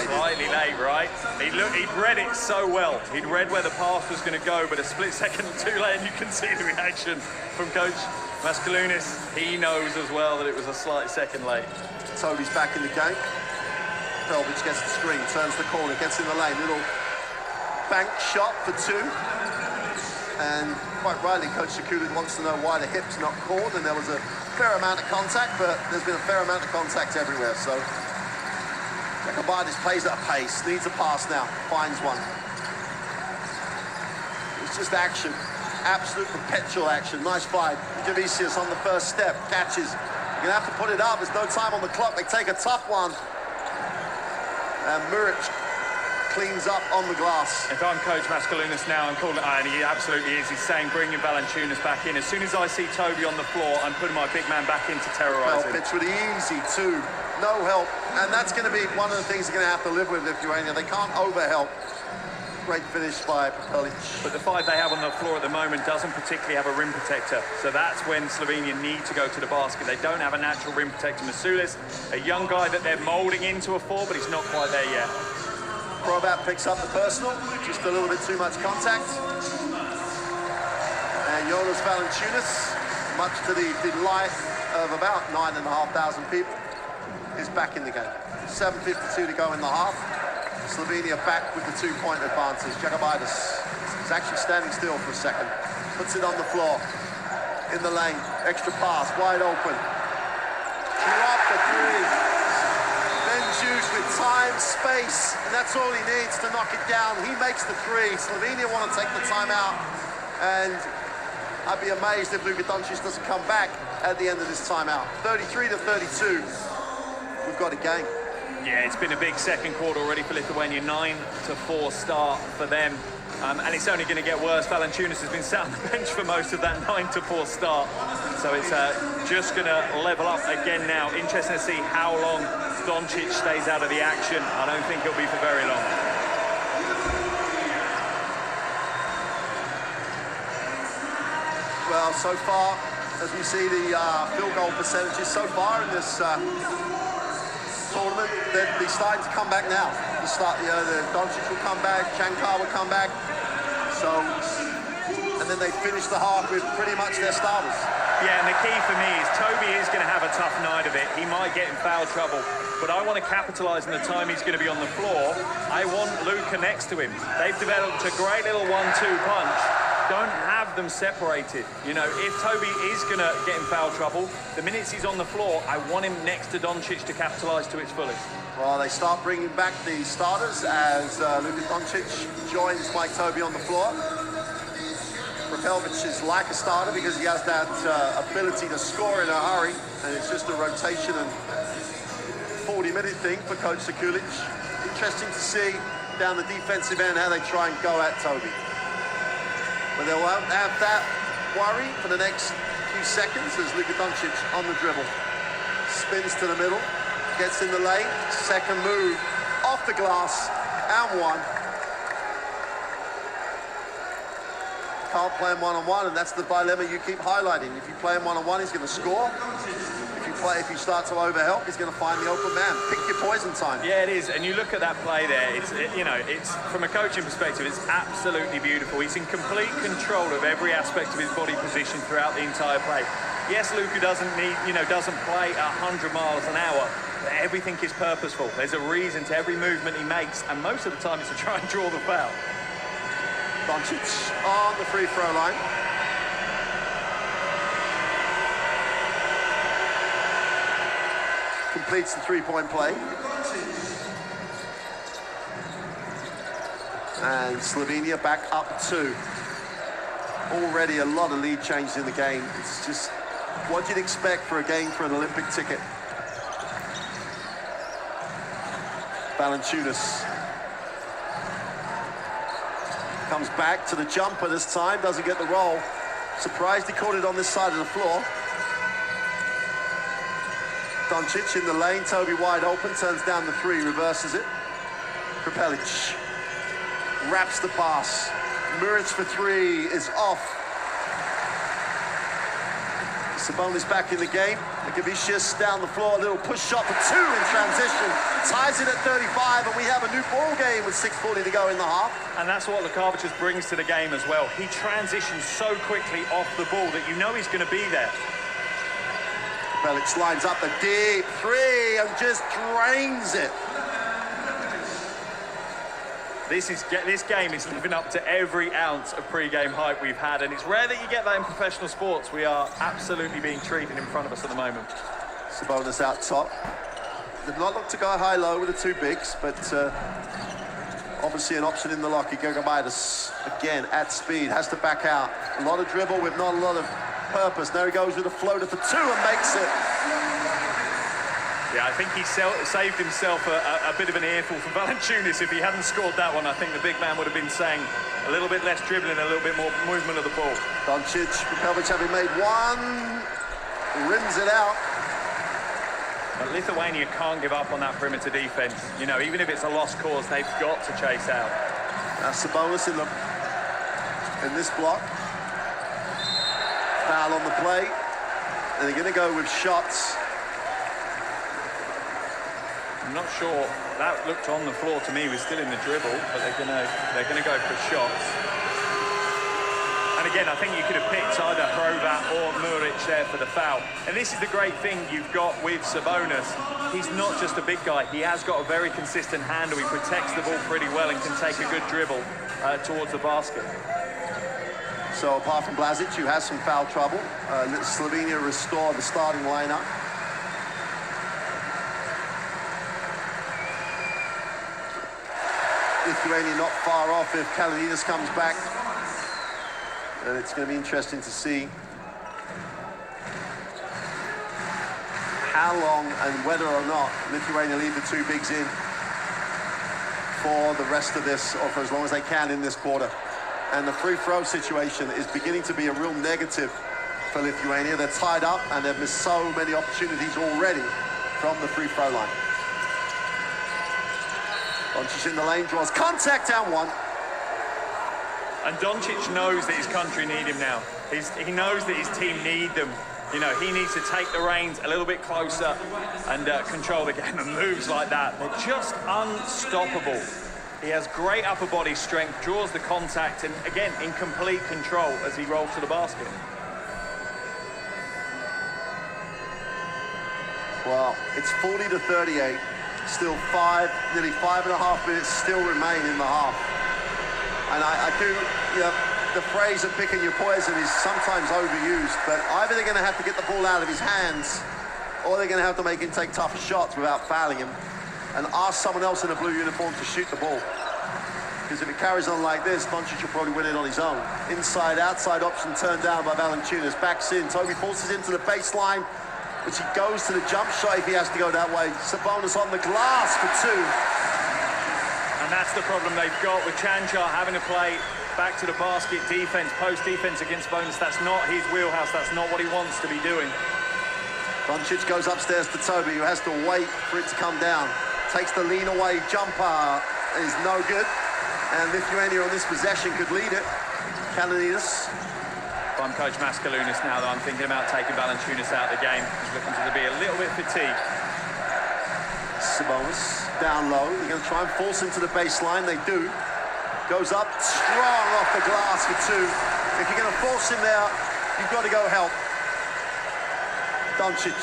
Speaker 2: Slightly late, right? He'd read it so well. He'd read where the pass was going to go, but a split second too late, and you can see the reaction from Coach Mascalunas. He knows as well that it was a slight second late.
Speaker 1: Toby's back in the game. Pelvic gets the screen, turns the corner, gets in the lane, little bank shot for 2. And quite rightly, Coach Sakuda wants to know why the hip's not called, and there was a fair amount of contact, but there's been a fair amount of contact everywhere, so Sabonis plays at a pace, needs a pass now, finds one. It's just action, absolute perpetual action. Nice fight. Jonas on the first step, catches. You're gonna have to put it up, there's no time on the clock. They take a tough one. And Muric cleans up on the glass.
Speaker 2: If I'm Coach Mascalunas now, I'm calling, and he absolutely is. He's saying, bring your Valanciunas back in. As soon as I see Toby on the floor, I'm putting my big man back in to terrorise him.
Speaker 1: It's really easy too. No help. And that's going to be one of the things they're going to have to live with Lithuania. They can't overhelp. Great finish by Prepelic.
Speaker 2: But the five they have on the floor at the moment doesn't particularly have a rim protector. So that's when Slovenia need to go to the basket. They don't have a natural rim protector. Masulis, a young guy that they're moulding into a four, but he's not quite there yet.
Speaker 1: Probat picks up the personal, just a little bit too much contact. And Jonas Valanciunas, much to the delight of about 9,500 people, is back in the game. 7:52 to go in the half. Slovenia back with the 2-point advantage. Sabonis is actually standing still for a second. Puts it on the floor. In the lane. Extra pass. Wide open. Drop the three. Juice with time, space, and that's all he needs to knock it down. He makes the three. Slovenia want to take the timeout, and I'd be amazed if Luka Doncic doesn't come back at the end of this timeout. 33-32. We've got a game.
Speaker 2: Yeah, it's been a big second quarter already for Lithuania. 9-4 start for them. And it's only going to get worse. Valanciunas has been sat on the bench for most of that 9-4 start. So it's just going to level up again now. Interesting to see how long Doncic stays out of the action. I don't think he'll be for very long.
Speaker 1: Well, so far, as we see the field goal percentages so far in this tournament, they're starting to come back now. The Doncic will come back, Shankar will come back. So, and then they finish the half with pretty much their starters.
Speaker 2: Yeah, and the key for me is Toby is going to have a tough night of it. He might get in foul trouble, but I want to capitalise on the time he's going to be on the floor. I want Luka next to him. They've developed a great little 1-2 punch. Don't have them separated. You know, if Toby is going to get in foul trouble, the minutes he's on the floor, I want him next to Doncic to capitalise to its fullest.
Speaker 1: Well, they start bringing back the starters as Luka Doncic joins Mike Toby on the floor. Prepelic is like a starter because he has that ability to score in a hurry, and it's just a rotation and 40-minute thing for Coach Sekulic. Interesting to see down the defensive end how they try and go at Toby. But they won't have that worry for the next few seconds as Luka Doncic on the dribble. Spins to the middle, gets in the lane, second move, off the glass, and one. Can't play him one-on-one, and that's the dilemma you keep highlighting. If you play him one-on-one, he's going to score. If you start to overhelp, he's going to find the open man. Pick your poison time.
Speaker 2: Yeah, it is. And you look at that play there. It's from a coaching perspective, it's absolutely beautiful. He's in complete control of every aspect of his body position throughout the entire play. Yes, Luka doesn't play 100 miles an hour. But everything is purposeful. There's a reason to every movement he makes, and most of the time it's to try and draw the foul.
Speaker 1: Doncic on the free throw line. Completes the three-point play. And Slovenia back up 2. Already a lot of lead changes in the game. It's just what you'd expect for a game for an Olympic ticket. Valanciunas comes back to the jumper this time, doesn't get the roll. Surprised he caught it on this side of the floor. Doncic in the lane, Toby wide open, turns down the 3, reverses it. Prepelic wraps the pass. Muric for 3 is off. Sabonis back in the game. Gavicius down the floor, a little push shot for 2 in transition. Ties it at 35, and we have a new ball game with 6:40 to go in the half.
Speaker 2: And that's what Lukavicius brings to the game as well. He transitions so quickly off the ball that you know he's going to be there.
Speaker 1: Felix lines up the deep 3 and just drains it.
Speaker 2: This game is living up to every ounce of pre-game hype we've had, and it's rare that you get that in professional sports. We are absolutely being treated in front of us at the moment.
Speaker 1: Sabonis out top. Did not look to go high-low with the two bigs, but obviously an option in the lock. Domantis again at speed, has to back out. A lot of dribble with not a lot of purpose. There he goes with a floater for two and makes it.
Speaker 2: Yeah, I think he saved himself a bit of an earful from Valanciunas. If he hadn't scored that one, I think the big man would have been saying a little bit less dribbling, a little bit more movement of the ball.
Speaker 1: Doncic, Pelvic having made one, rims it out.
Speaker 2: But Lithuania can't give up on that perimeter defense. You know, even if it's a lost cause, they've got to chase out.
Speaker 1: Sabonis in this block. Foul on the play. And they're going to go with shots.
Speaker 2: I'm not sure. That looked on the floor to me. Was still in the dribble, but they're gonna go for shots. And again, I think you could have picked either Hrovat or Muric there for the foul. And this is the great thing you've got with Sabonis. He's not just a big guy. He has got a very consistent handle. He protects the ball pretty well and can take a good dribble towards the basket.
Speaker 1: So apart from Blazic, who has some foul trouble, Slovenia restored the starting lineup. Lithuania not far off if Kalaninas comes back. And it's going to be interesting to see how long and whether or not Lithuania leave the two bigs in for the rest of this, or for as long as they can in this quarter. And the free throw situation is beginning to be a real negative for Lithuania. They're tied up and they've missed so many opportunities already from the free throw line. Doncic in the lane, draws contact and one.
Speaker 2: And Doncic knows that his country need him now. He knows that his team need them. You know, he needs to take the reins a little bit closer and control the game. And moves like that, they're just unstoppable. He has great upper body strength, draws the contact, and again, in complete control as he rolls to the basket.
Speaker 1: Well, it's 40-38. Still nearly 5.5 minutes still remain in the half. And I do, you know, the phrase of picking your poison is sometimes overused, but either they're going to have to get the ball out of his hands or they're going to have to make him take tougher shots without fouling him and ask someone else in a blue uniform to shoot the ball. Because if it carries on like this, Doncic will probably win it on his own. Inside, outside option turned down by Valanciunas. Backs in, Toby forces into the baseline, which he goes to the jump shot if he has to go that way. Sabonis on the glass for two.
Speaker 2: And that's the problem they've got with Chanchar having to play back to the basket defense, post defense against Sabonis. That's not his wheelhouse. That's not what he wants to be doing.
Speaker 1: Doncic goes upstairs to Toby, who has to wait for it to come down. Takes the lean away jumper, is no good. And Lithuania on this possession could lead it. Kalaninas.
Speaker 2: If I'm Coach Mascalunas now, though, I'm thinking about taking Valanciunas out of the game. He's looking to be a little bit fatigued.
Speaker 1: Sabonis down low. They're going to try and force him to the baseline. They do. Goes up strong off the glass for two. If you're going to force him there, you've got to go help. Doncic.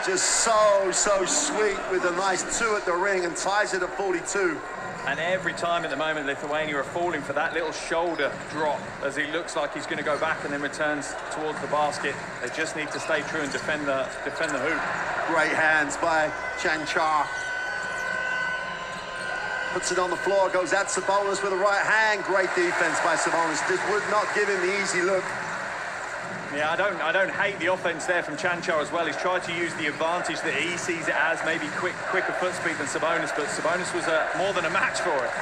Speaker 1: Just so sweet with a nice two at the ring and ties it at 42.
Speaker 2: And every time at the moment, Lithuania are falling for that little shoulder drop as he looks like he's going to go back and then returns towards the basket. They just need to stay true and defend the hoop.
Speaker 1: Great hands by Chanchar. Puts it on the floor, goes at Sabonis with a right hand. Great defense by Sabonis. Just would not give him the easy look.
Speaker 2: Yeah, I don't hate the offense there from Chanchar as well. He's tried to use the advantage that he sees it as, maybe quicker foot speed than Sabonis, but Sabonis was more than a match for it.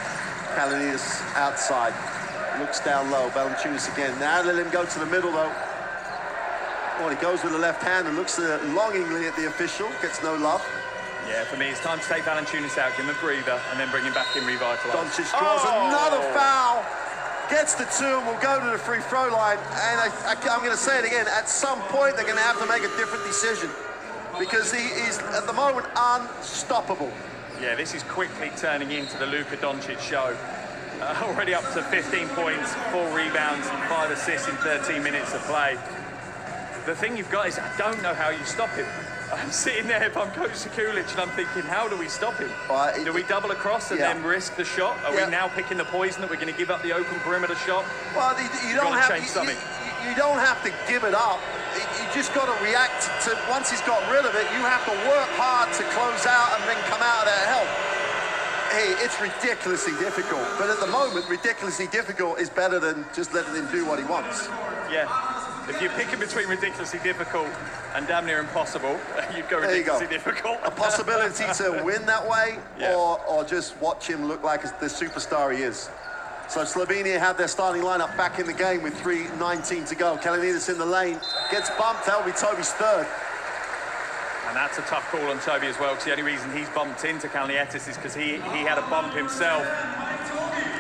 Speaker 1: Kalaninas outside, looks down low. Valanciunas again. Now let him go to the middle though. Well, he goes with the left hand and looks longingly at the official. Gets no love.
Speaker 2: Yeah, for me, it's time to take Valanciunas out, give him a breather, and then bring him back in revitalised.
Speaker 1: Doncic draws another foul. Gets the two and will go to the free throw line. And I'm going to say it again. At some point, they're going to have to make a different decision because he is, at the moment, unstoppable.
Speaker 2: Yeah, this is quickly turning into the Luka Doncic show. Already up to 15 points, 4 rebounds, and 5 assists in 13 minutes of play. The thing you've got is I don't know how you stop him. I'm sitting there, if I'm Coach Sekulic, and I'm thinking, how do we stop him? Do we double across and then risk the shot? Are we now picking the poison that we're going to give up the open perimeter shot?
Speaker 1: Well, you don't have you don't have to give it up. You just got to react to, once he's got rid of it, you have to work hard to close out and then come out of there and help. Hey, it's ridiculously difficult. But at the moment, ridiculously difficult is better than just letting him do what he wants.
Speaker 2: Yeah. If you're picking between ridiculously difficult and damn near impossible, you'd go ridiculously difficult.
Speaker 1: A possibility to win that way, or just watch him look like the superstar he is. So Slovenia have their starting lineup back in the game with 3:19 to go. Kalinides in the lane, gets bumped. That'll be Toby's third.
Speaker 2: And that's a tough call on Toby as well, because the only reason he's bumped into Kalnietis is because he had a bump himself.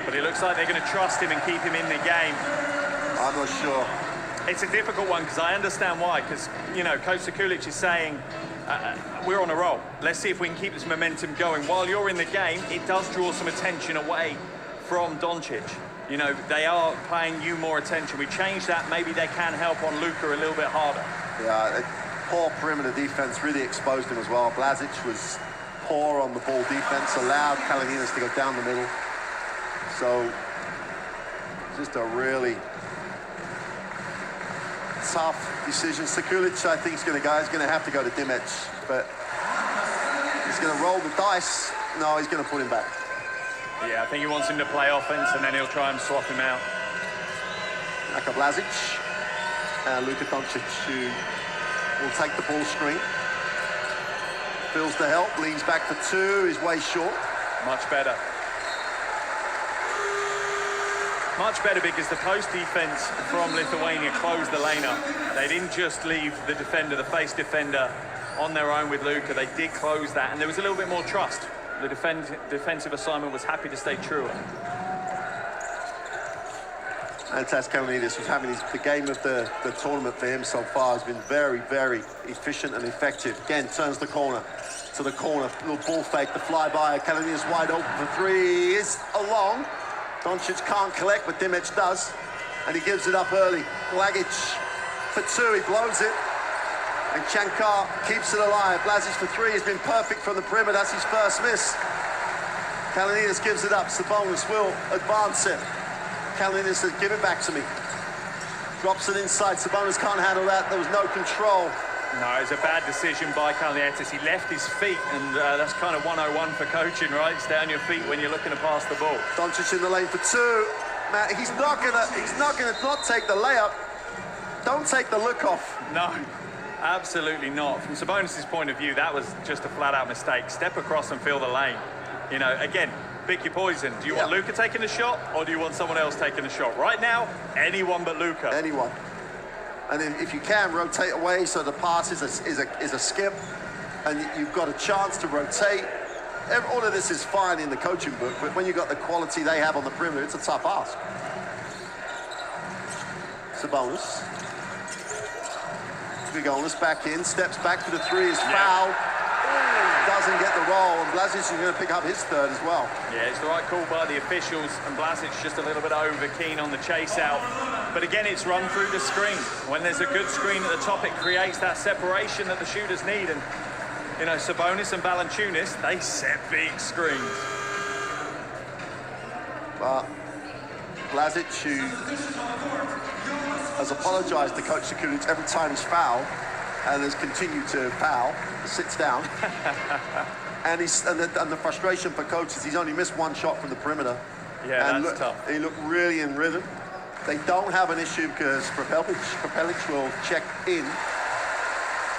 Speaker 2: But it looks like they're going to trust him and keep him in the game.
Speaker 1: I'm not sure.
Speaker 2: It's a difficult one, because I understand why, because, you know, Coach Sekulic is saying, we're on a roll. Let's see if we can keep this momentum going. While you're in the game, it does draw some attention away from Doncic. You know, they are paying you more attention. We changed that. Maybe they can help on Luka a little bit harder.
Speaker 1: Yeah, poor perimeter defense really exposed him as well. Blazic was poor on the ball defense, allowed Kalinides to go down the middle. So, just a really tough decision. Sekulic, I think, is going to have to go to Doncic, but he's going to roll the dice. No, he's going to put him back.
Speaker 2: Yeah, I think he wants him to play offense, and then he'll try and swap him out.
Speaker 1: Naka Blazic and Luka Doncic, who will take the ball screen. Feels the help, leans back for two, is way short.
Speaker 2: Much better. Much better, because the post defense from Lithuania closed the lane up. They didn't just leave the defender, the face defender, on their own with Luka. They did close that, and there was a little bit more trust. The defensive assignment was happy to stay true.
Speaker 1: Antas Kalinides was having the game of the tournament for him so far. Has been very, very efficient and effective. Again, turns the corner to the corner. Little ball fake, the flyby. Kalinides wide open for three. Is along. Doncic can't collect, but Doncic does. And he gives it up early. Blazic for two, he blows it. And Shankar keeps it alive. Blazic for three has been perfect from the perimeter. That's his first miss. Kalinides gives it up. Sabonis will advance it. Kalinides says, give it back to me. Drops it inside. Sabonis can't handle that. There was no control.
Speaker 2: No, it's a bad decision by Kalnietis. He left his feet, and that's kind of 101 for coaching, right? Stay on your feet when you're looking to pass the ball.
Speaker 1: Doncic in the lane for two. Man, he's not gonna not take the layup. Don't take the look off.
Speaker 2: No, absolutely not. From Sabonis' point of view, that was just a flat-out mistake. Step across and fill the lane. You know, again, pick your poison. Do you want Luka taking the shot, or do you want someone else taking the shot? Right now, anyone but Luka.
Speaker 1: Anyone. And then if you can, rotate away so the pass is a skip, and you've got a chance to rotate. All of this is fine in the coaching book, but when you've got the quality they have on the perimeter, it's a tough ask. Sabonis. Jonas back in, steps back for the three, is fouled. Doesn't get the roll, and Blazic is going to pick up his third as well.
Speaker 2: Yeah, it's the right call by the officials, and Blazic's just a little bit over keen on the chase out. But again, it's run through the screen. When there's a good screen at the top, it creates that separation that the shooters need. And, you know, Sabonis and Valanciunas, they set big screens.
Speaker 1: But Blazic, who has apologised to Coach Sekulic every time he's fouled, and has continued to foul, sits down. And the frustration for coach is he's only missed one shot from the perimeter.
Speaker 2: Yeah, and that's tough.
Speaker 1: He looked really in rhythm. They don't have an issue because Prepelic will check in.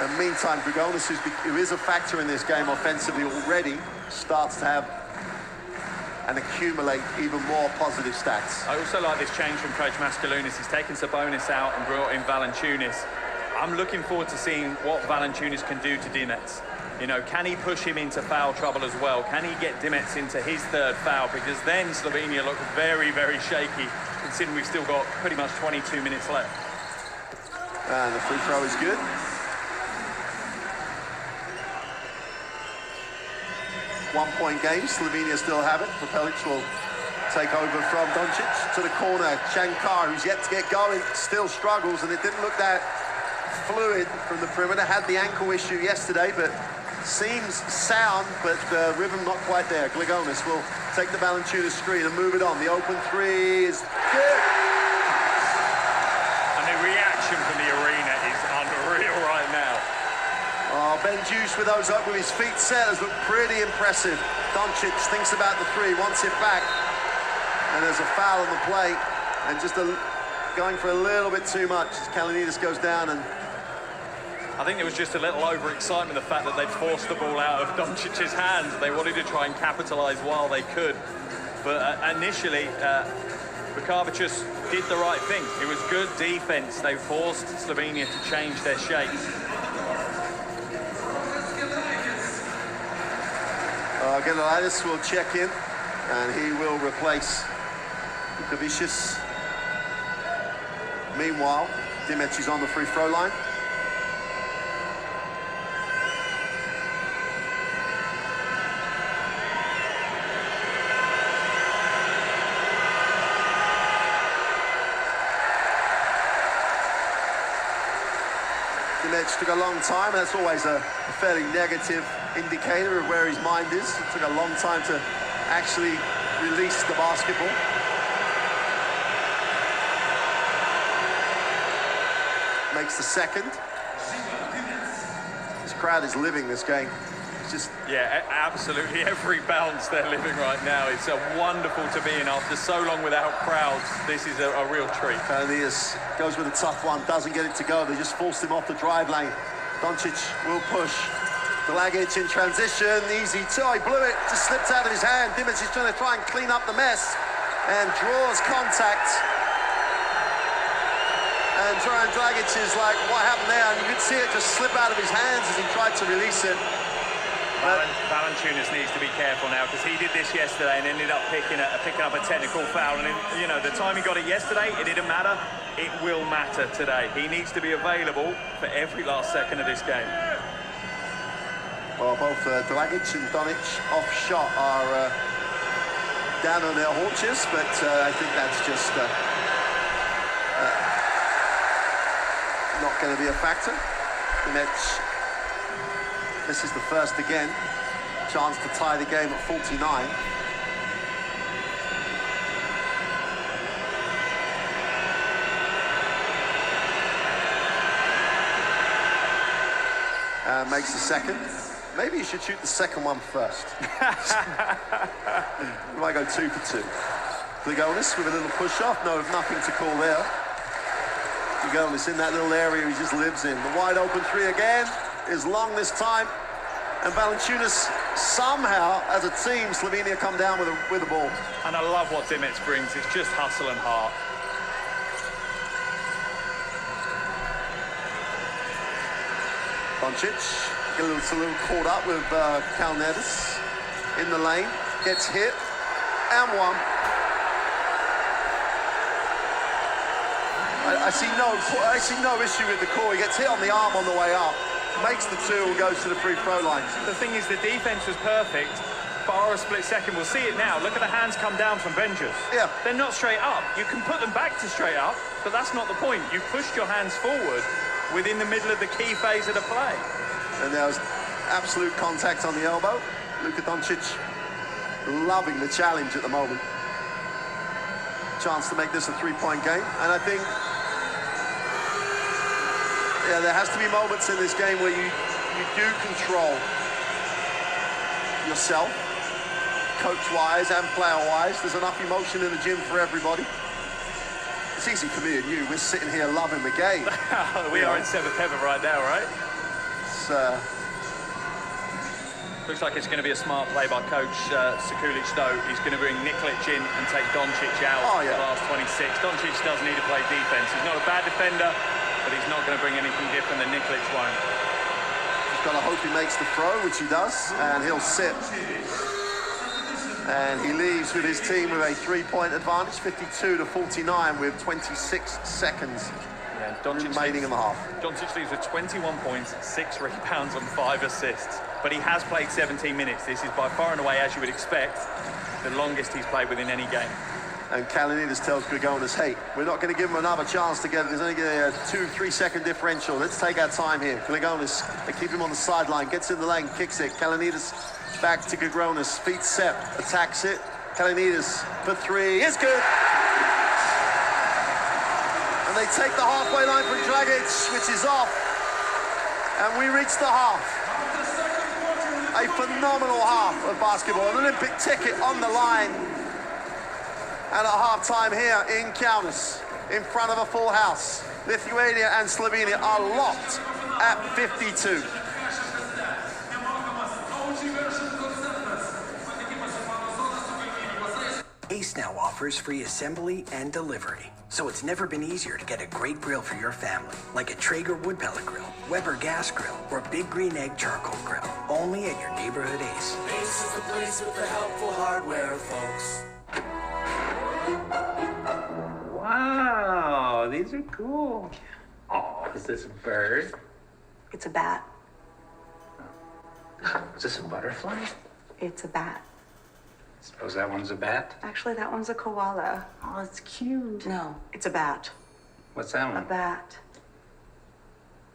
Speaker 1: And meantime, Jonas, who is a factor in this game offensively already, starts to have and accumulate even more positive stats.
Speaker 2: I also like this change from Coach Mascalunas. He's taken Sabonis out and brought in Valanciunas. I'm looking forward to seeing what Valanciunas can do to Dimets. You know, can he push him into foul trouble as well? Can he get Dimets into his third foul? Because then Slovenia look very, very shaky, considering we've still got pretty much 22 minutes left.
Speaker 1: And the free throw is good. One-point game, Slovenia still have it. Prepelic will take over from Doncic to the corner. Shankar, who's yet to get going, still struggles, and it didn't look that fluid from the perimeter. Had the ankle issue yesterday, but seems sound, but the rhythm not quite there. Jonas will take the Valanciunas screen and move it on. The open three is good.
Speaker 2: And the reaction from the arena is unreal right now.
Speaker 1: Oh, Ben Juice with his feet set has looked pretty impressive. Doncic thinks about the three, wants it back. And there's a foul on the play. And just going for a little bit too much as Kalanitis goes down. And
Speaker 2: I think there was just a little overexcitement, the fact that they'd forced the ball out of Doncic's hands. They wanted to try and capitalise while they could. But initially, Vukovic did the right thing. It was good defense. They forced Slovenia to change their shape.
Speaker 1: Kalanitis will check in, and he will replace Vukovic. Meanwhile, Doncic is on the free throw line. Doncic took a long time. That's always a fairly negative indicator of where his mind is. It took a long time to actually release the basketball. Makes the second. This crowd is living this game. It's just...
Speaker 2: Yeah, absolutely every bounce they're living right now. It's wonderful to be in after so long without crowds. This is a real treat.
Speaker 1: Kalanitis goes with a tough one, doesn't get it to go. They just forced him off the drive lane. Doncic will push. Dragic in transition, easy two. He blew it, just slipped out of his hand. Doncic is trying to clean up the mess and draws contact. And Dragic is like, what happened there? And you could see it just slip out of his hands as he tried to release it.
Speaker 2: Valanciunas needs to be careful now, because he did this yesterday and ended up picking up a technical foul. And you know, the time he got it yesterday, it didn't matter. It will matter today. He needs to be available for every last second of this game.
Speaker 1: Well, both Dragic and Doncic off shot are down on their haunches, but I think that's just not going to be a factor. Doncic, this is the first again. Chance to tie the game at 49. Makes the second. Maybe you should shoot the second one first. You might go 2 for 2. Jonas with a little push-off. No, nothing to call there. Jonas in that little area he just lives in. The wide open three again is long this time. And Valanciunas somehow, as a team, Slovenia come down with the ball.
Speaker 2: And I love what Doncic brings. It's just hustle and heart.
Speaker 1: Doncic gets a little caught up with Kalanitis in the lane, gets hit, and one. I see no issue with the call. He gets hit on the arm on the way up, makes the two and goes to the free throw line.
Speaker 2: The thing is, the defense was perfect, bar a split second. We'll see it now. Look at the hands come down from Benjus.
Speaker 1: Yeah.
Speaker 2: They're not straight up. You can put them back to straight up, but that's not the point. You pushed your hands forward within the middle of the key phase of the play.
Speaker 1: And there was absolute contact on the elbow. Luka Doncic loving the challenge at the moment. Chance to make this a three-point game. And I think, yeah, there has to be moments in this game where you do control yourself, coach-wise and player-wise. There's enough emotion in the gym for everybody. It's easy for me and you. We're sitting here loving the game.
Speaker 2: We are in seventh heaven right now, right?
Speaker 1: It's,
Speaker 2: looks like it's going to be a smart play by coach Sekulic, though. He's going to bring Nikolic in and take Doncic out for the last 26. Doncic does need to play defense. He's not a bad defender, but he's not going to bring anything different than Nikolic won't.
Speaker 1: He's got to hope he makes the throw, which he does, and he'll sit. And he leaves with his team with a three-point advantage, 52-49, with 26 seconds remaining in the half.
Speaker 2: Doncic leaves with 21 points, 6 rebounds and 5 assists. But he has played 17 minutes. This is by far and away, as you would expect, the longest he's played within any game.
Speaker 1: And Kalanitis tells Grigonis, hey, we're not going to give him another chance to get it. There's only a 2-3 second differential. Let's take our time here. Grigonis, they keep him on the sideline, gets in the lane, kicks it. Kalanitis back to Grigonis, feet set, attacks it. Kalanitis for three, is good. And they take the halfway line from Dragic, which is off. And we reach the half. A phenomenal half of basketball. An Olympic ticket on the line. And at halftime here in Kaunas, in front of a full house. Lithuania and Slovenia are locked at 52.
Speaker 11: Ace now offers free assembly and delivery. So it's never been easier to get a great grill for your family, like a Traeger wood pellet grill, Weber gas grill, or Big Green Egg charcoal grill. Only at your neighborhood Ace.
Speaker 3: Ace is the place with the helpful hardware, folks.
Speaker 4: Wow, these are cool. Oh, is this a bird?
Speaker 5: It's a bat.
Speaker 4: Is this a butterfly?
Speaker 5: It's a bat.
Speaker 4: Suppose that one's a bat?
Speaker 5: Actually, that one's a koala.
Speaker 4: Oh, it's cute.
Speaker 5: No, it's a bat.
Speaker 4: What's that
Speaker 5: A
Speaker 4: one?
Speaker 5: bat.